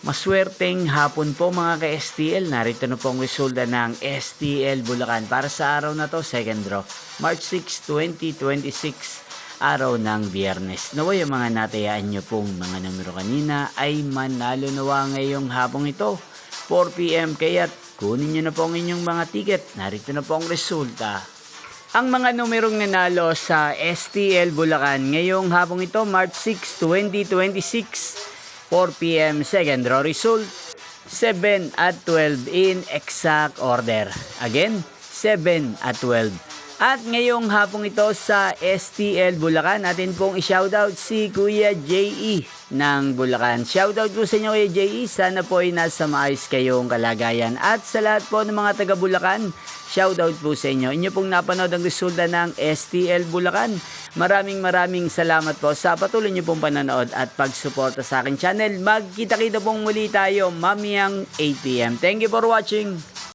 Maswerteng hapon po mga ka-STL. Narito na po ang resulta ng STL Bulacan para sa araw na to, second draw, March 6, 2026, araw ng Biyernes. Naway ang mga natayaan nyo pong mga numero kanina ay manalo nawa ngayong hapong ito, 4 PM. Kaya't kunin nyo na po ang inyong mga ticket. Narito na po ang resulta. Ang mga numerong nanalo sa STL Bulacan ngayong hapong ito, March 6, 2026, 4 PM, second draw result, 7 at 12 in exact order. Again, 7 at 12. At ngayong hapong ito sa STL Bulacan, natin pong i-shoutout si Kuya J.E. ng Bulacan. Shoutout po sa inyo Kuya J.E. Sana po ay nasa maayos kayong kalagayan. At sa lahat po ng mga taga Bulacan, shoutout po sa inyo. Inyo pong napanood ang resulta ng STL Bulacan. Maraming salamat po sa patuloy nyo pong panonood at pagsuporta sa aking channel. Magkita-kita pong muli tayo mamayang 8 PM. Thank you for watching.